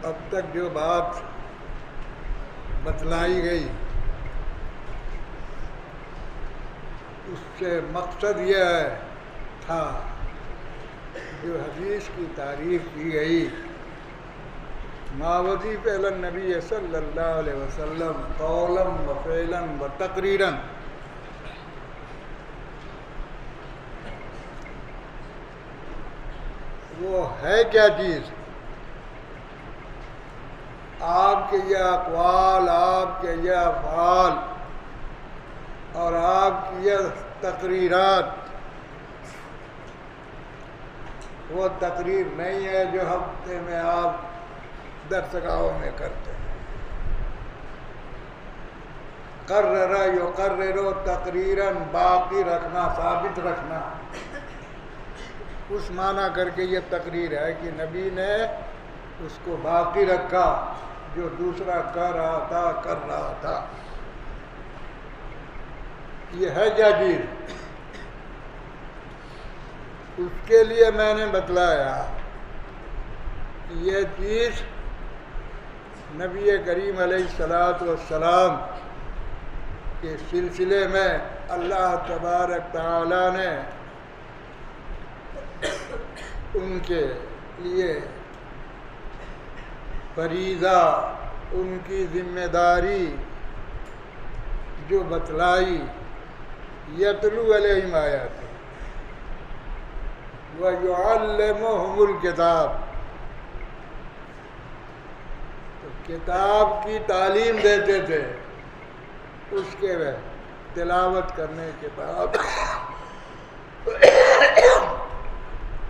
اب تک جو بات بتلائی گئی اس سے مقصد یہ تھا جو حدیث کی تعریف کی گئی ما وظیف علی النبی صلی اللہ علیہ وسلم قولا و فعلا و تقریرا، وہ ہے کیا چیز؟ آپ کے یہ اقوال، آپ کے یہ افعال اور آپ کی یہ تقریرات وہ تقریر نہیں ہے جو ہفتے میں آپ درسگاہوں میں کرتے ہیں۔ قرر یقرر تقریرا، باقی رکھنا، ثابت رکھنا، اس معنی کر کے یہ تقریر ہے کہ نبی نے اس کو باقی رکھا جو دوسرا کر رہا تھا، کر رہا تھا۔ یہ ہے کیا چیز؟ اس کے لیے میں نے بتلایا کہ یہ چیز نبی کریم علیہ السلام کے سلسلے میں اللہ تبارک تعالی نے ان کے لیے فریضہ، ان کی ذمہ داری جو بتلائی، یتلو علیہم آیاتہ وَيُعَلِّمُهُمُ الْكِتَابَ، تو کتاب کی تعلیم دیتے تھے اس کے تلاوت کرنے کے بعد،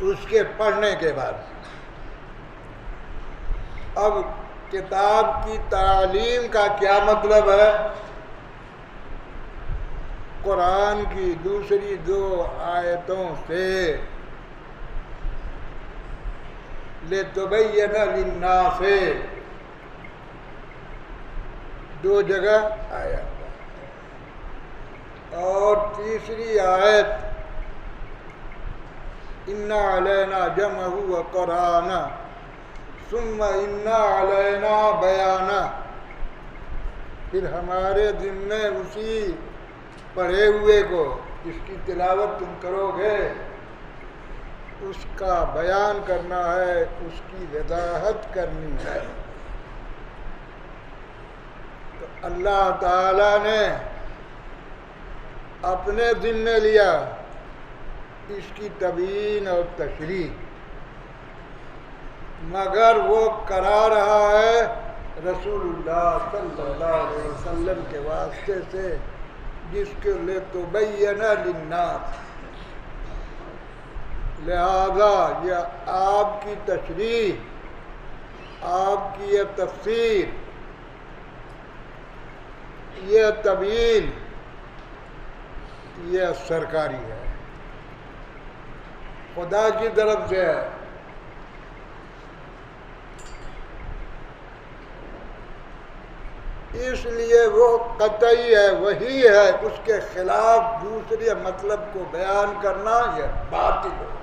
اس کے پڑھنے کے بعد۔ اب کتاب کی تعلیم کا کیا مطلب ہے؟ قرآن کی دوسری دو آیتوں سے لِتُبَيِّنَ لِلنَّاسِ، دو جگہ آیا، اور تیسری آیت اِنَّا عَلَيْنَا جَمْعَهُ وَقُرْآنَهُ ثُمَّ اِنَّا عَلَيْنَا بَيَانَهُ، پھر ہمارے ذمے اسی پڑھے ہوئے کو، جس کی تلاوت تم کرو گے، اس کا بیان کرنا ہے، اس کی وضاحت کرنی ہے۔ تو اللہ تعالی نے اپنے ذمے لیا اس کی تبیین اور تشریح، مگر وہ کرا رہا ہے رسول اللہ صلی اللہ علیہ وسلم کے واسطے سے، جس کے لِتُبَيِّنَ لِلنَّاسِ، لہذا یہ آپ کی تشریح، آپ کی یہ تفسیر، یہ تبیین، یہ سرکاری ہے، خدا کی طرف سے ہے۔ اس لیے وہ قطعی ہے، وہی ہے، اس کے خلاف دوسرے مطلب کو بیان کرنا یہ باطل ہوگا۔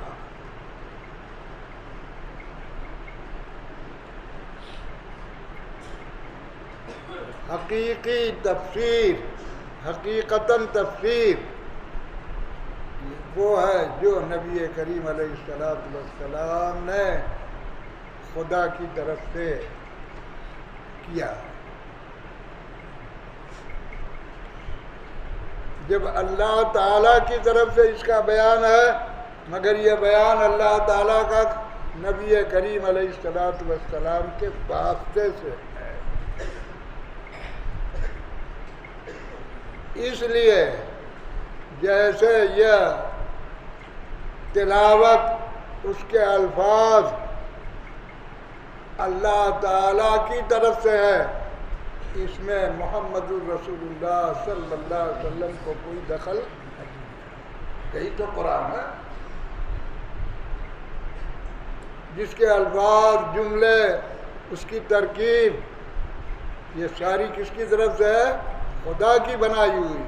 حقیقی تفسیر، حقیقتاً تفسیر وہ ہے جو نبی کریم علیہ السلام نے خدا کی طرف سے کیا۔ جب اللہ تعالیٰ کی طرف سے اس کا بیان ہے، مگر یہ بیان اللہ تعالیٰ کا نبی کریم علیہ السلام کے واسطے سے ہے، اس لیے جیسے یہ تلاوت، اس کے الفاظ اللہ تعالیٰ کی طرف سے ہے، اس میں محمد الرسول اللہ صلی اللہ علیہ وسلم کو کوئی دخل نہیں۔ یہی تو قرآن ہے، جس کے الفاظ، جملے، اس کی ترکیب، یہ ساری کس کی طرف سے ہے؟ خدا کی بنائی ہوئی۔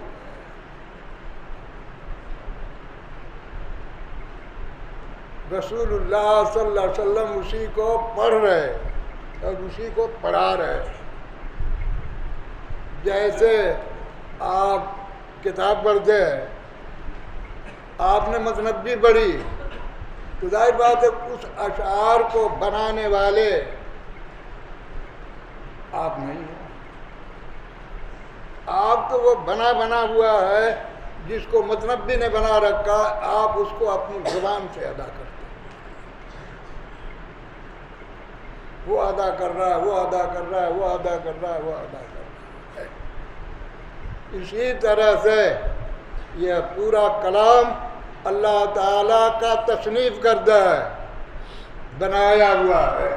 رسول اللہ صلی اللہ علیہ وسلم اسی کو پڑھ رہے، اور اسی کو پڑھا رہے. جیسے آپ کتاب پڑھتے ہیں, آپ نے متنبی پڑھی تو ظاہر بات ہے اس اشعار کو بنانے والے آپ نہیں ہیں. آپ تو وہ بنا ہوا ہے جس کو متنبی نے بنا رکھا, آپ اس کو اپنی زبان سے ادا کرتے ہیں. وہ ادا کر رہا ہے, وہ ادا کر رہا ہے, وہ ادا کر رہا ہے, وہ ادا کر رہا ہے. اسی طرح سے یہ پورا کلام اللہ تعالیٰ کا تصنیف کردہ ہے, بنایا ہوا ہے.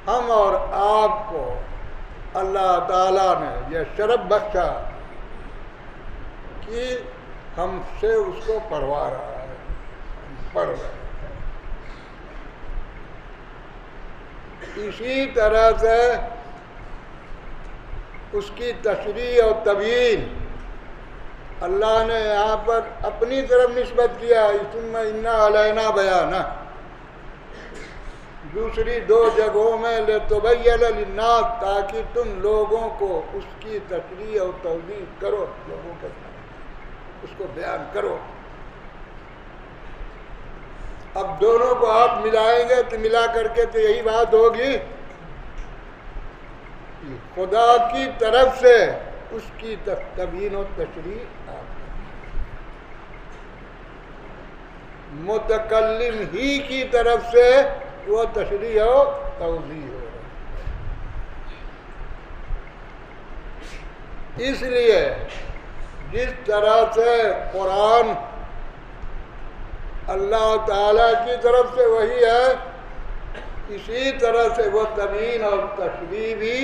ہم اور آپ کو اللہ تعالیٰ نے یہ شرف بخشا کہ ہم سے اس کو پڑھوا رہا ہے, ہم پڑھ رہے ہیں. اسی طرح سے اس کی تشریح اور تبیین اللہ نے یہاں پر اپنی طرف نسبت کیا, ثم ان علینا بیانہ. دوسری دو جگہوں میں لتبین للناس, تاکہ تم لوگوں کو اس کی تشریح اور توضیح کرو, لوگوں کے اس کو بیان کرو. اب دونوں کو آپ ملائیں گے تو ملا کر کے تو یہی بات ہوگی, خدا کی طرف سے اس کی تبیین و تشریح, متکلم ہی کی طرف سے وہ تشریح و توضیح ہو رہا ہے. اس لیے جس طرح سے قرآن اللہ تعالیٰ کی طرف سے وہی ہے, اسی طرح سے وہ تبیین اور تشریح بھی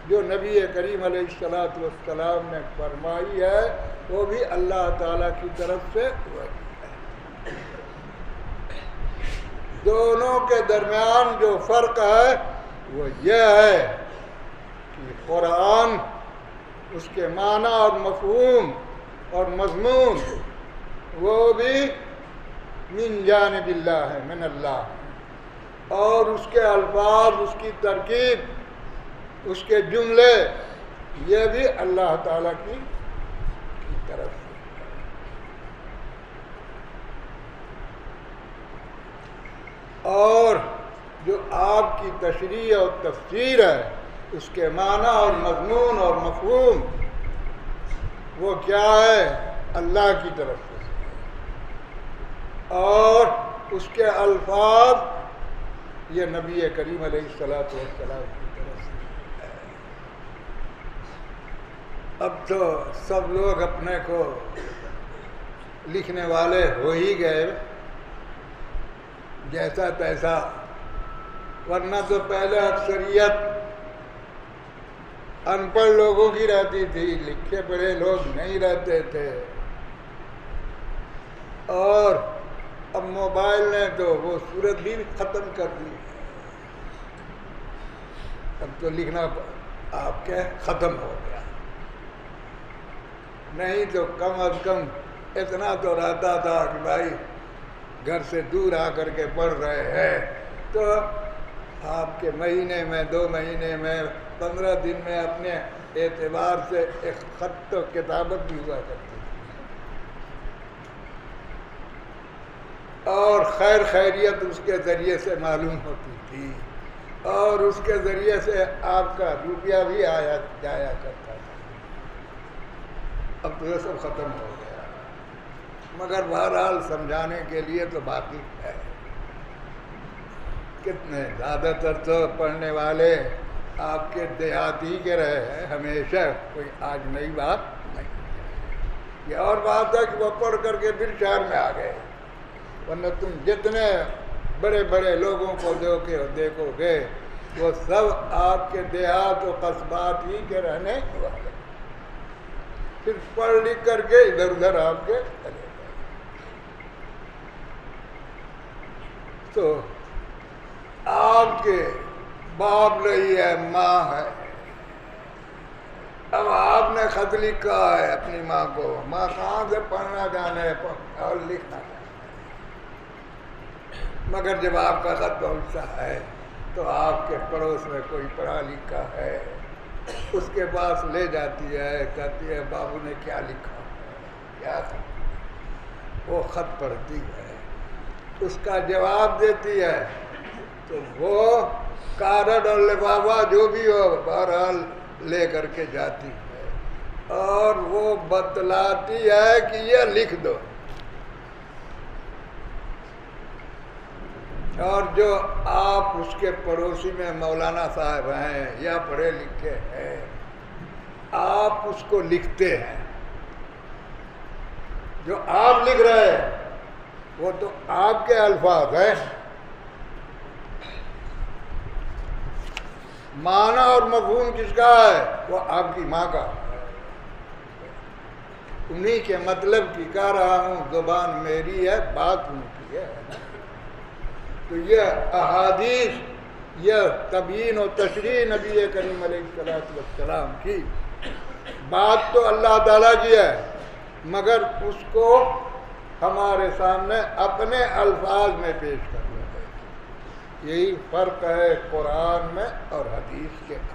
جو نبی کریم علیہ السلام نے فرمائی ہے وہ بھی اللہ تعالیٰ کی طرف سے وہی ہے. دونوں کے درمیان جو فرق ہے وہ یہ ہے کہ قرآن اس کے معنی اور مفہوم اور مضمون وہ بھی من جانب اللہ ہے, من اللہ, اور اس کے الفاظ, اس کی ترکیب, اس کے جملے یہ بھی اللہ تعالیٰ کی طرف سے. اور جو آپ کی تشریح اور تفسیر ہے اس کے معنی اور مضمون اور مفہوم وہ کیا ہے, اللہ کی طرف سے, اور اس کے الفاظ یہ نبی کریم علیہ الصلوۃ والسلام کی طرف سے. اب تو سب لوگ اپنے کو لکھنے والے ہو ہی گئے جیسا تیسا, ورنہ تو پہلے اکثریت ان پڑھ لوگوں کی رہتی تھی, لکھے پڑھے لوگ نہیں رہتے تھے. اور اب موبائل نے تو وہ صورت بھی ختم کر دی. اب تو لکھنا آپ کے ختم ہو گیا, نہیں تو کم از کم اتنا تو رہتا تھا کہ بھائی گھر سے دور آ کر کے پڑھ رہے ہیں تو آپ کے مہینے میں, 2 مہینے میں, 15 دن میں اپنے اعتبار سے ایک خط و کتابت بھی ہوا کرتی تھی, اور خیر خیریت اس کے ذریعے سے معلوم ہوتی تھی, اور اس کے ذریعے سے آپ کا روپیہ بھی آیا جایا کرتا تھا. اب تو یہ سب ختم ہو گیا, مگر بہرحال سمجھانے کے لیے تو باقی ہے. کتنے زیادہ تر تو پڑھنے والے آپ کے دیہاتی کے رہے ہیں ہمیشہ, کوئی آج نئی بات نہیں. یہ اور بات ہے کہ وہ پڑھ کر کے پھر شہر میں آ گئے, ورنہ تم جتنے بڑے بڑے لوگوں کو دیکھو گے وہ سب آپ کے دیہات و قصبات ہی کے رہنے والے, پھر پڑھ لکھ کر کے ادھر ادھر آپ کے چلے گئے. تو آپ کے باپ نہیں ہے, ماں ہے. اب آپ نے خط لکھا ہے اپنی ماں کو, ماں کہاں سے پڑھنا جانے اور لکھنا جانے. مگر جب آپ کا خط پہنچتا ہے تو آپ کے پڑوس میں کوئی پڑھا لکھا ہے، اس کے پاس لے جاتی ہے، کہتی ہے بابو نے کیا لکھا ہے، کیا وہ خط پڑھتی ہے، اس کا جواب دیتی ہے، تو وہ کارڈ اور لفافہ جو بھی ہو بہرحال لے کر کے جاتی ہے اور وہ بتلاتی ہے کہ یہ لکھ دو، اور جو آپ اس کے پڑوسی میں مولانا صاحب ہیں یا پڑھے لکھے ہیں، آپ اس کو لکھتے ہیں، جو آپ لکھ رہے ہیں وہ تو آپ کے الفاظ ہیں، معنی اور مفہوم کس کا ہے؟ وہ آپ کی ماں کا، انہی کے مطلب کی کہہ رہا ہوں، زبان میری ہے بات ان کی ہے۔ تو یہ احادیث، یہ تبیین و تشریح نبی کریم علیہ السلام کی بات تو اللہ تعالیٰ کی ہے، مگر اس کو ہمارے سامنے اپنے الفاظ میں پیش کرنا ہے۔ یہی فرق ہے قرآن میں اور حدیث کے اندر۔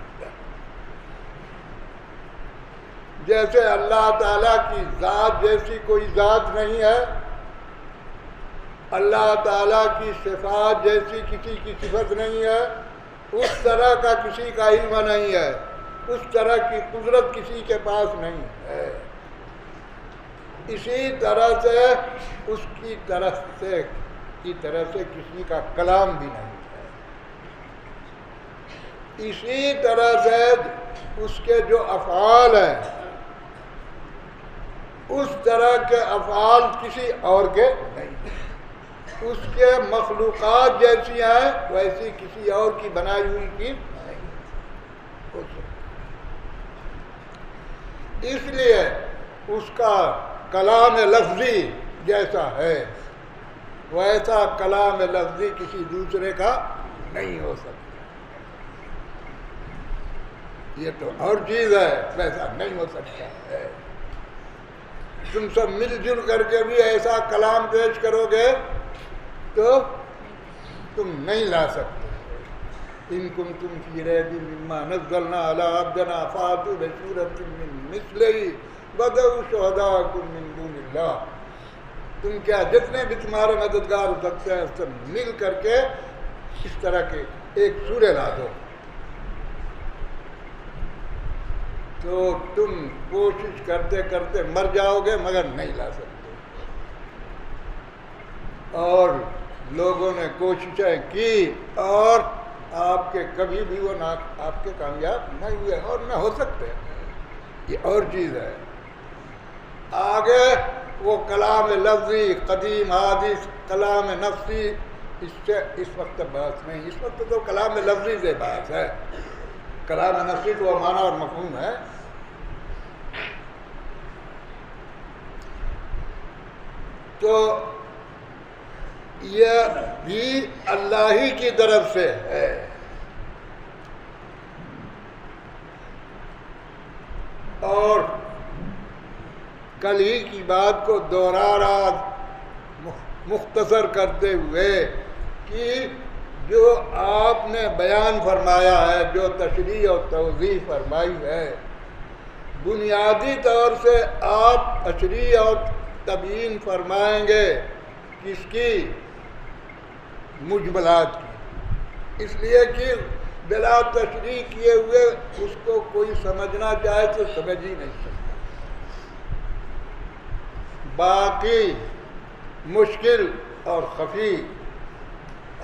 جیسے اللہ تعالیٰ کی ذات جیسی کوئی ذات نہیں ہے، اللہ تعالیٰ کی صفات جیسی کسی کی صفت نہیں ہے، اس طرح کا کسی کا علم نہیں ہے، اس طرح کی قدرت کسی کے پاس نہیں ہے، اسی طرح سے اس کی طرح سے کسی کا کلام بھی نہیں ہے، اسی طرح سے اس کے جو افعال ہیں اس طرح کے افعال کسی اور کے نہیں ہیں، اس کے مخلوقات جیسی ہیں ویسی کسی اور کی بنائی ہوئی کی نہیں ہو سکتی، اس لیے اس کا کلام لفظی جیسا ہے ویسا کلام لفظی کسی دوسرے کا نہیں ہو سکتا، یہ تو اور چیز ہے، ویسا نہیں ہو سکتا ہے۔ تم سب مل جل کر کے بھی ایسا کلام پیش کرو گے تو تم نہیں لا سکتے۔ ان کنتم فی ریب مما نزلنا علی عبدنا فاتوا بسورۃ من مثلہ وادعوا شہداءکم من دون اللہ، تم کیا جتنے بھی تمہارے مددگار ہو سکتے ہیں سب مل کر کے اس طرح کے ایک سورہ لا دو، تو تم کوشش کرتے کرتے مر جاؤ گے مگر نہیں لا سکتے، اور لوگوں نے کوششیں کی اور آپ کے کبھی بھی وہ نہ آپ کے کامیاب نہیں ہوئے اور نہ ہو سکتے، یہ اور چیز ہے۔ آگے وہ کلام لفظی، قدیم حادث، کلام نفسی، اس سے اس وقت بات نہیں، اس وقت تو کلام لفظی سے بات ہے، کلام نفسی تو معنی اور مفہوم ہے۔ تو یہ بھی اللہ ہی کی طرف سے ہے، اور کل ہی کی بات کو دوہرا رہا مختصر کرتے ہوئے کہ جو آپ نے بیان فرمایا ہے، جو تشریح اور توضیح فرمائی ہے، بنیادی طور سے آپ تشریح اور تبیین فرمائیں گے کس کی؟ مجملات کی، اس لیے کہ بلا تشریح کیے ہوئے اس کو کوئی سمجھنا چاہے تو سمجھ ہی نہیں سکتا، باقی مشکل اور خفی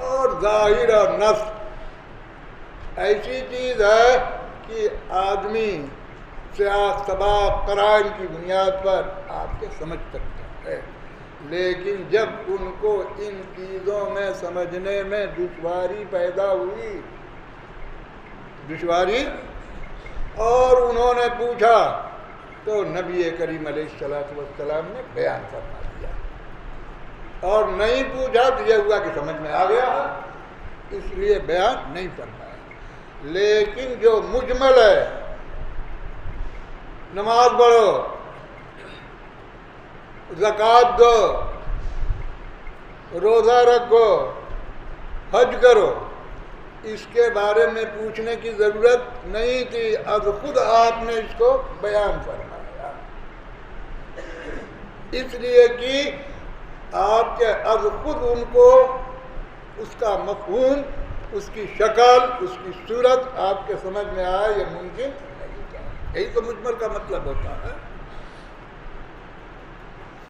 اور ظاہر اور نفس ایسی چیز ہے کہ آدمی سیاق سباق قرائن کی بنیاد پر آپ کے سمجھ سکتا ہے، لیکن جب ان کو ان چیزوں میں سمجھنے میں دشواری پیدا ہوئی، دشواری، اور انہوں نے پوچھا تو نبی کریم علیہ السلام نے بیان فرما دیا، اور نہیں پوچھا تو یہ ہوا کہ سمجھ میں آ گیا، اس لیے بیان نہیں فرمایا۔ لیکن جو مجمل ہے، نماز پڑھو، زکوٰۃ دو، روزہ رکھو، حج کرو، اس کے بارے میں پوچھنے کی ضرورت نہیں تھی، اب خود آپ نے اس کو بیان فرمایا، اس لیے کہ آپ کے اب خود ان کو اس کا مفہوم، اس کی شکل، اس کی صورت آپ کے سمجھ میں آئے، یہ ممکن نہیں ہے۔ یہی تو مجمل کا مطلب ہوتا ہے۔